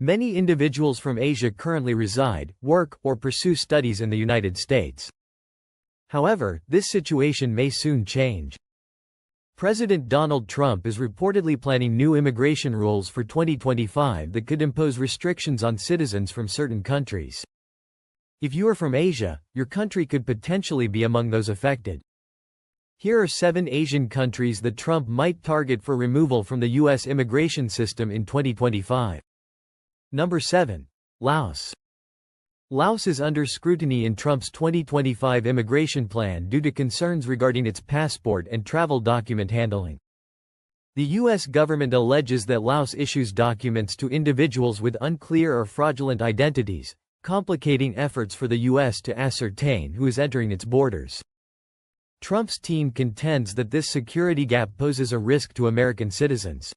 Many individuals from Asia currently reside, work, or pursue studies in the United States. However, this situation may soon change. President Donald Trump is reportedly planning new immigration rules for 2025 that could impose restrictions on citizens from certain countries. If you are from Asia, your country could potentially be among those affected. Here are 7 Asian countries that Trump might target for removal from the U.S. immigration system in 2025. Number 7. Laos. Laos is under scrutiny in Trump's 2025 immigration plan due to concerns regarding its passport and travel document handling. The U.S. government alleges that Laos issues documents to individuals with unclear or fraudulent identities, complicating efforts for the U.S. to ascertain who is entering its borders. Trump's team contends that this security gap poses a risk to American citizens.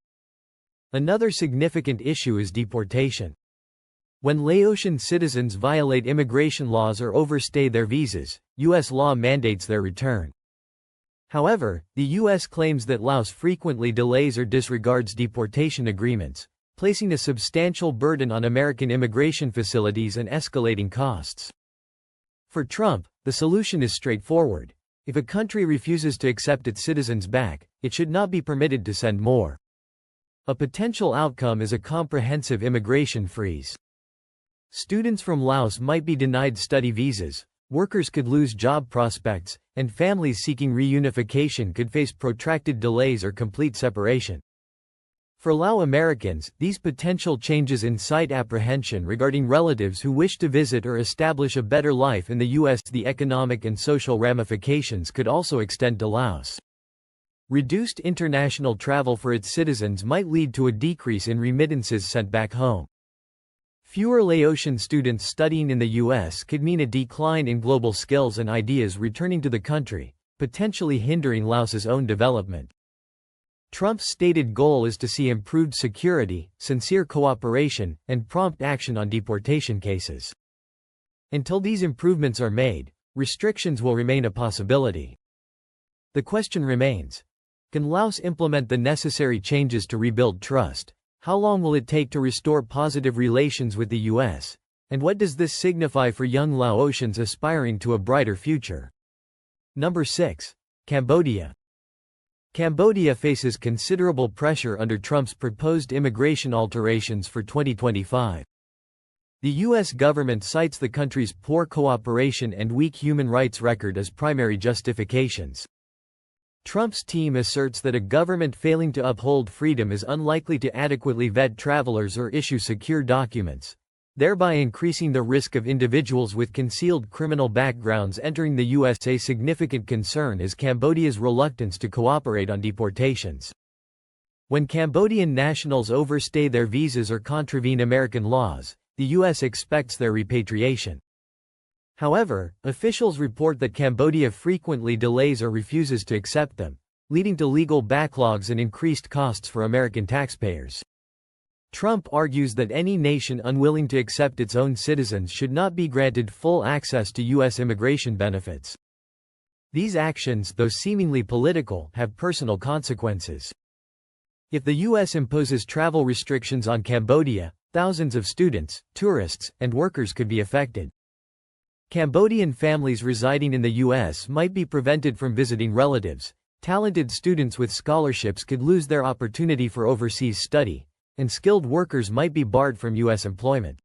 Another significant issue is deportation. When Laotian citizens violate immigration laws or overstay their visas, U.S. law mandates their return. However, the U.S. claims that Laos frequently delays or disregards deportation agreements, placing a substantial burden on American immigration facilities and escalating costs. For Trump, the solution is straightforward. If a country refuses to accept its citizens back, it should not be permitted to send more. A potential outcome is a comprehensive immigration freeze. Students from Laos might be denied study visas, workers could lose job prospects, and families seeking reunification could face protracted delays or complete separation. For Lao Americans, these potential changes incite apprehension regarding relatives who wish to visit or establish a better life in the U.S. The economic and social ramifications could also extend to Laos. Reduced international travel for its citizens might lead to a decrease in remittances sent back home. Fewer Laotian students studying in the U.S. could mean a decline in global skills and ideas returning to the country, potentially hindering Laos's own development. Trump's stated goal is to see improved security, sincere cooperation, and prompt action on deportation cases. Until these improvements are made, restrictions will remain a possibility. The question remains: can Laos implement the necessary changes to rebuild trust? How long will it take to restore positive relations with the U.S.? And what does this signify for young Laotians aspiring to a brighter future? Number 6. Cambodia. Cambodia faces considerable pressure under Trump's proposed immigration alterations for 2025. The U.S. government cites the country's poor cooperation and weak human rights record as primary justifications. Trump's team asserts that a government failing to uphold freedom is unlikely to adequately vet travelers or issue secure documents, thereby increasing the risk of individuals with concealed criminal backgrounds entering the U.S. A significant concern is Cambodia's reluctance to cooperate on deportations. When Cambodian nationals overstay their visas or contravene American laws, the U.S. expects their repatriation. However, officials report that Cambodia frequently delays or refuses to accept them, leading to legal backlogs and increased costs for American taxpayers. Trump argues that any nation unwilling to accept its own citizens should not be granted full access to U.S. immigration benefits. These actions, though seemingly political, have personal consequences. If the U.S. imposes travel restrictions on Cambodia, thousands of students, tourists, and workers could be affected. Cambodian families residing in the U.S. might be prevented from visiting relatives, talented students with scholarships could lose their opportunity for overseas study, and skilled workers might be barred from U.S. employment.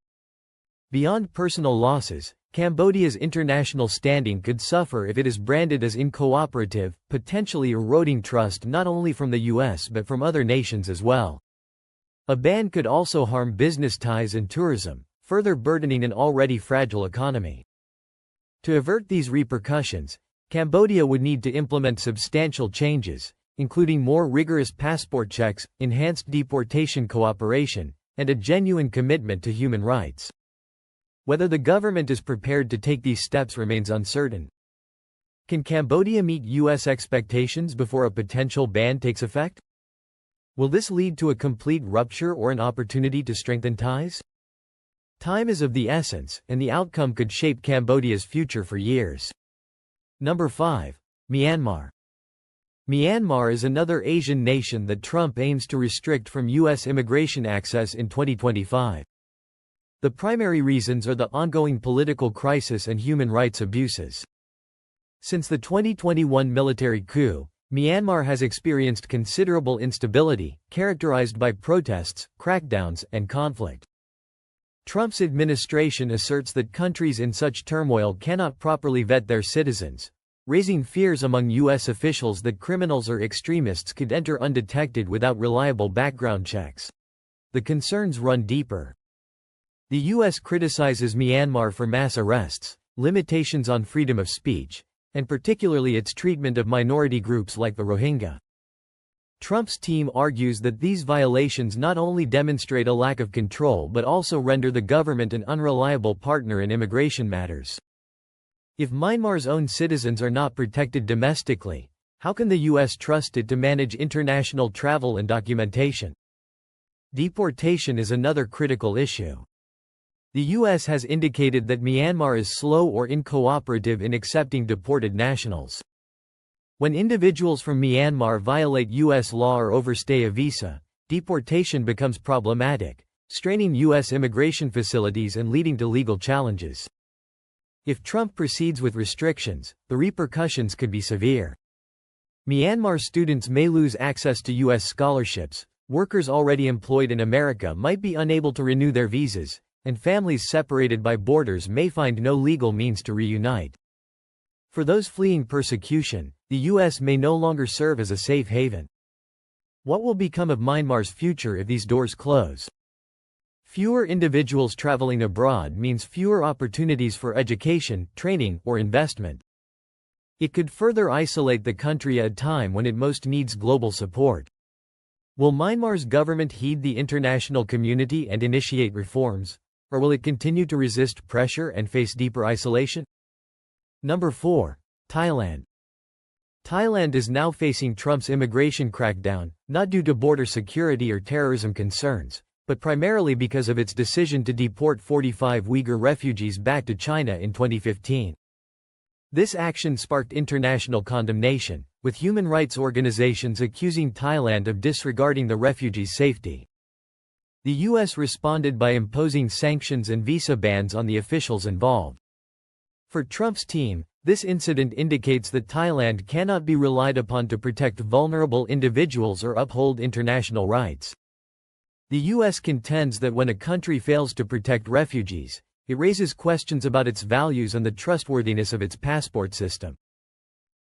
Beyond personal losses, Cambodia's international standing could suffer if it is branded as uncooperative, potentially eroding trust not only from the U.S. but from other nations as well. A ban could also harm business ties and tourism, further burdening an already fragile economy. To avert these repercussions, Cambodia would need to implement substantial changes, including more rigorous passport checks, enhanced deportation cooperation, and a genuine commitment to human rights. Whether the government is prepared to take these steps remains uncertain. Can Cambodia meet U.S. expectations before a potential ban takes effect? Will this lead to a complete rupture or an opportunity to strengthen ties? Time is of the essence, and the outcome could shape Cambodia's future for years. Number 5. Myanmar. Myanmar is another Asian nation that Trump aims to restrict from U.S. immigration access in 2025. The primary reasons are the ongoing political crisis and human rights abuses. Since the 2021 military coup, Myanmar has experienced considerable instability, characterized by protests, crackdowns, and conflict. Trump's administration asserts that countries in such turmoil cannot properly vet their citizens, raising fears among U.S. officials that criminals or extremists could enter undetected without reliable background checks. The concerns run deeper. The U.S. criticizes Myanmar for mass arrests, limitations on freedom of speech, and particularly its treatment of minority groups like the Rohingya. Trump's team argues that these violations not only demonstrate a lack of control but also render the government an unreliable partner in immigration matters. If Myanmar's own citizens are not protected domestically, how can the U.S. trust it to manage international travel and documentation? Deportation is another critical issue. The U.S. has indicated that Myanmar is slow or uncooperative in accepting deported nationals. When individuals from Myanmar violate U.S. law or overstay a visa, deportation becomes problematic, straining U.S. immigration facilities and leading to legal challenges. If Trump proceeds with restrictions, the repercussions could be severe. Myanmar students may lose access to U.S. scholarships, workers already employed in America might be unable to renew their visas, and families separated by borders may find no legal means to reunite. For those fleeing persecution, the U.S. may no longer serve as a safe haven. What will become of Myanmar's future if these doors close? Fewer individuals traveling abroad means fewer opportunities for education, training, or investment. It could further isolate the country at a time when it most needs global support. Will Myanmar's government heed the international community and initiate reforms? Or will it continue to resist pressure and face deeper isolation? Number 4. Thailand. Thailand is now facing Trump's immigration crackdown, not due to border security or terrorism concerns, but primarily because of its decision to deport 45 Uyghur refugees back to China in 2015. This action sparked international condemnation, with human rights organizations accusing Thailand of disregarding the refugees' safety. The U.S. responded by imposing sanctions and visa bans on the officials involved. For Trump's team, this incident indicates that Thailand cannot be relied upon to protect vulnerable individuals or uphold international rights. The U.S. contends that when a country fails to protect refugees, it raises questions about its values and the trustworthiness of its passport system.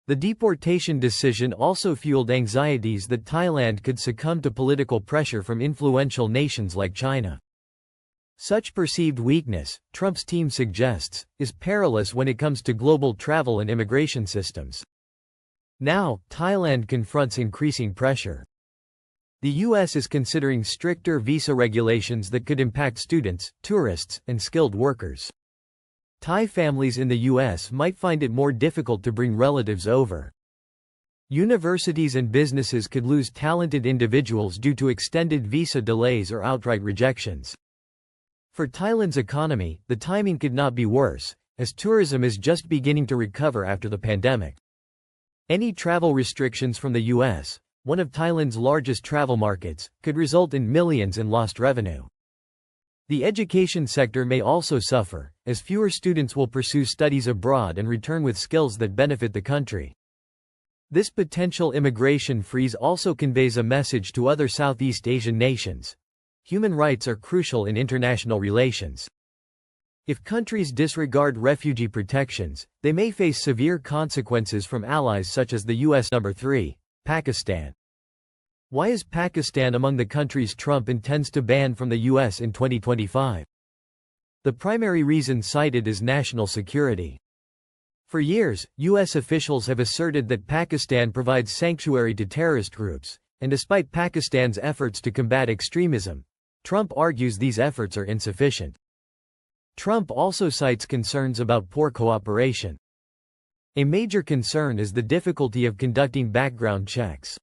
The deportation decision also fueled anxieties that Thailand could succumb to political pressure from influential nations like China. Such perceived weakness, Trump's team suggests, is perilous when it comes to global travel and immigration systems. Now, Thailand confronts increasing pressure. The U.S. is considering stricter visa regulations that could impact students, tourists, and skilled workers. Thai families in the U.S. might find it more difficult to bring relatives over. Universities and businesses could lose talented individuals due to extended visa delays or outright rejections. For Thailand's economy, the timing could not be worse, as tourism is just beginning to recover after the pandemic. Any travel restrictions from the U.S., one of Thailand's largest travel markets, could result in millions in lost revenue. The education sector may also suffer, as fewer students will pursue studies abroad and return with skills that benefit the country. This potential immigration freeze also conveys a message to other Southeast Asian nations. Human rights are crucial in international relations. If countries disregard refugee protections, they may face severe consequences from allies such as the U.S. Number 3, Pakistan. Why is Pakistan among the countries Trump intends to ban from the U.S. in 2025? The primary reason cited is national security. For years, U.S. officials have asserted that Pakistan provides sanctuary to terrorist groups, and despite Pakistan's efforts to combat extremism, Trump argues these efforts are insufficient. Trump also cites concerns about poor cooperation. A major concern is the difficulty of conducting background checks.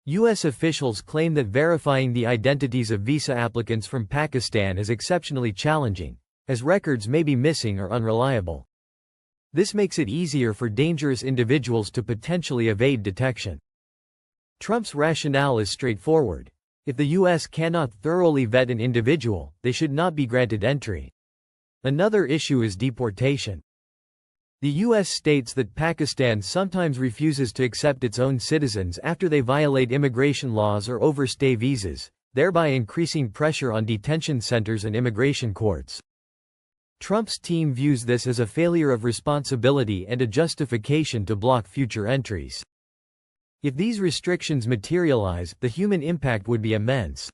U.S. officials claim that verifying the identities of visa applicants from Pakistan is exceptionally challenging, as records may be missing or unreliable. This makes it easier for dangerous individuals to potentially evade detection. Trump's rationale is straightforward. If the U.S. cannot thoroughly vet an individual, they should not be granted entry. Another issue is deportation. The U.S. states that Pakistan sometimes refuses to accept its own citizens after they violate immigration laws or overstay visas, thereby increasing pressure on detention centers and immigration courts. Trump's team views this as a failure of responsibility and a justification to block future entries. If these restrictions materialize, the human impact would be immense.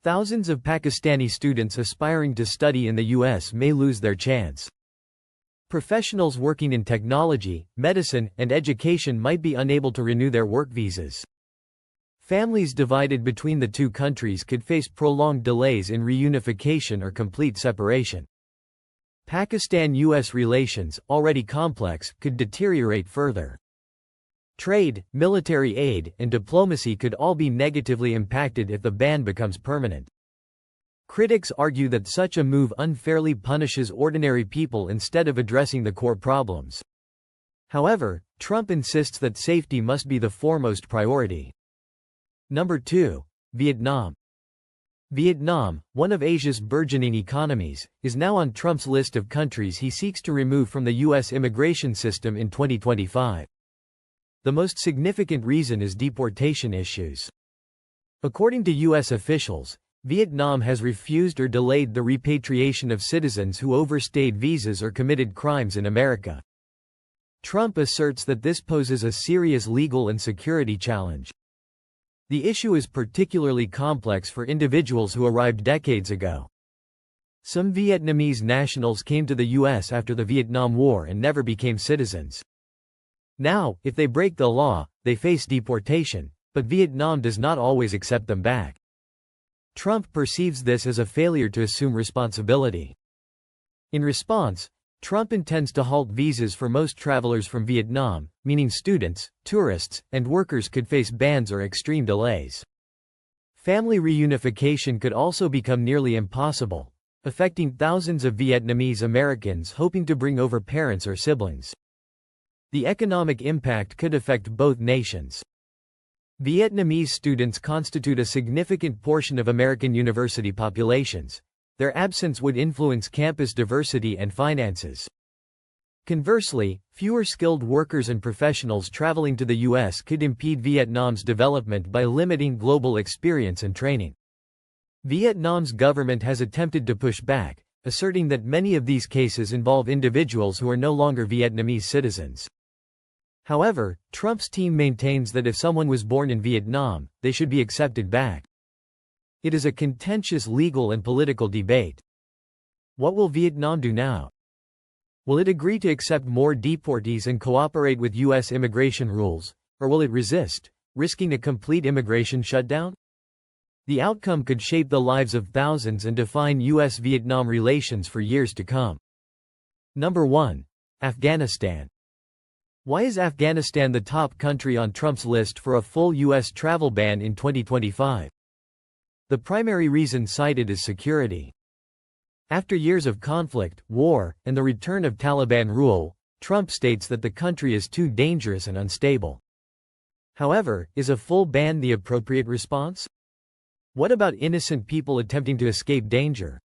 Thousands of Pakistani students aspiring to study in the U.S. may lose their chance. Professionals working in technology, medicine, and education might be unable to renew their work visas. Families divided between the two countries could face prolonged delays in reunification or complete separation. Pakistan-U.S. relations, already complex, could deteriorate further. Trade, military aid, and diplomacy could all be negatively impacted if the ban becomes permanent. Critics argue that such a move unfairly punishes ordinary people instead of addressing the core problems. However, Trump insists that safety must be the foremost priority. Number 2. Vietnam. Vietnam, one of Asia's burgeoning economies, is now on Trump's list of countries he seeks to remove from the U.S. immigration system in 2025. The most significant reason is deportation issues. According to U.S. officials, Vietnam has refused or delayed the repatriation of citizens who overstayed visas or committed crimes in America. Trump asserts that this poses a serious legal and security challenge. The issue is particularly complex for individuals who arrived decades ago. Some Vietnamese nationals came to the U.S. after the Vietnam War and never became citizens. Now, if they break the law, they face deportation, but Vietnam does not always accept them back. Trump perceives this as a failure to assume responsibility. In response, Trump intends to halt visas for most travelers from Vietnam, meaning students, tourists, and workers could face bans or extreme delays. Family reunification could also become nearly impossible, affecting thousands of Vietnamese Americans hoping to bring over parents or siblings. The economic impact could affect both nations. Vietnamese students constitute a significant portion of American university populations. Their absence would influence campus diversity and finances. Conversely, fewer skilled workers and professionals traveling to the U.S. could impede Vietnam's development by limiting global experience and training. Vietnam's government has attempted to push back, asserting that many of these cases involve individuals who are no longer Vietnamese citizens. However, Trump's team maintains that if someone was born in Vietnam, they should be accepted back. It is a contentious legal and political debate. What will Vietnam do now? Will it agree to accept more deportees and cooperate with U.S. immigration rules, or will it resist, risking a complete immigration shutdown? The outcome could shape the lives of thousands and define U.S.-Vietnam relations for years to come. Number 1. Afghanistan. Why is Afghanistan the top country on Trump's list for a full U.S. travel ban in 2025? The primary reason cited is security. After years of conflict, war, and the return of Taliban rule, Trump states that the country is too dangerous and unstable. However, is a full ban the appropriate response? What about innocent people attempting to escape danger?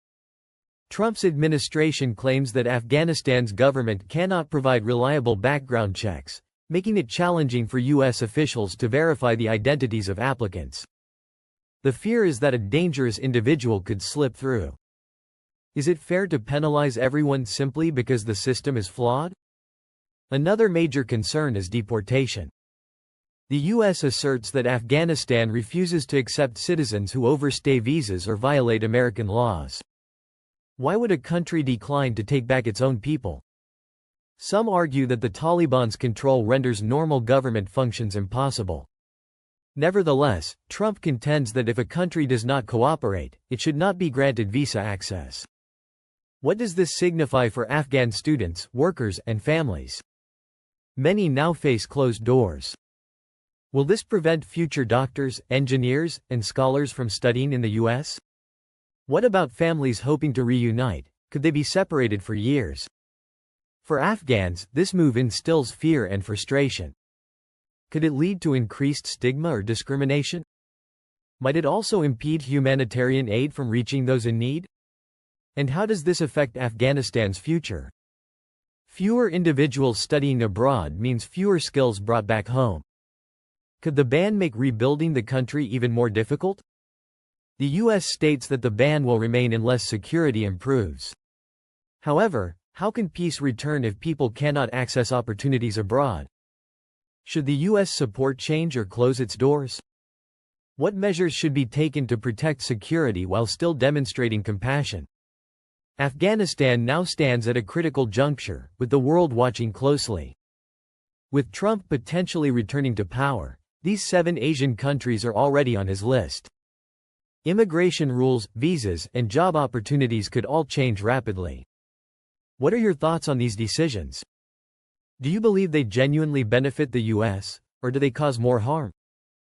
Trump's administration claims that Afghanistan's government cannot provide reliable background checks, making it challenging for U.S. officials to verify the identities of applicants. The fear is that a dangerous individual could slip through. Is it fair to penalize everyone simply because the system is flawed? Another major concern is deportation. The U.S. asserts that Afghanistan refuses to accept citizens who overstay visas or violate American laws. Why would a country decline to take back its own people? Some argue that the Taliban's control renders normal government functions impossible. Nevertheless, Trump contends that if a country does not cooperate, it should not be granted visa access. What does this signify for Afghan students, workers, and families? Many now face closed doors. Will this prevent future doctors, engineers, and scholars from studying in the U.S.? What about families hoping to reunite? Could they be separated for years? For Afghans, this move instills fear and frustration. Could it lead to increased stigma or discrimination? Might it also impede humanitarian aid from reaching those in need? And how does this affect Afghanistan's future? Fewer individuals studying abroad means fewer skills brought back home. Could the ban make rebuilding the country even more difficult? The U.S. states that the ban will remain unless security improves. However, how can peace return if people cannot access opportunities abroad? Should the U.S. support change or close its doors? What measures should be taken to protect security while still demonstrating compassion? Afghanistan now stands at a critical juncture, with the world watching closely. With Trump potentially returning to power, these 7 Asian countries are already on his list. Immigration rules, visas, and job opportunities could all change rapidly. What are your thoughts on these decisions? Do you believe they genuinely benefit the U.S., or do they cause more harm?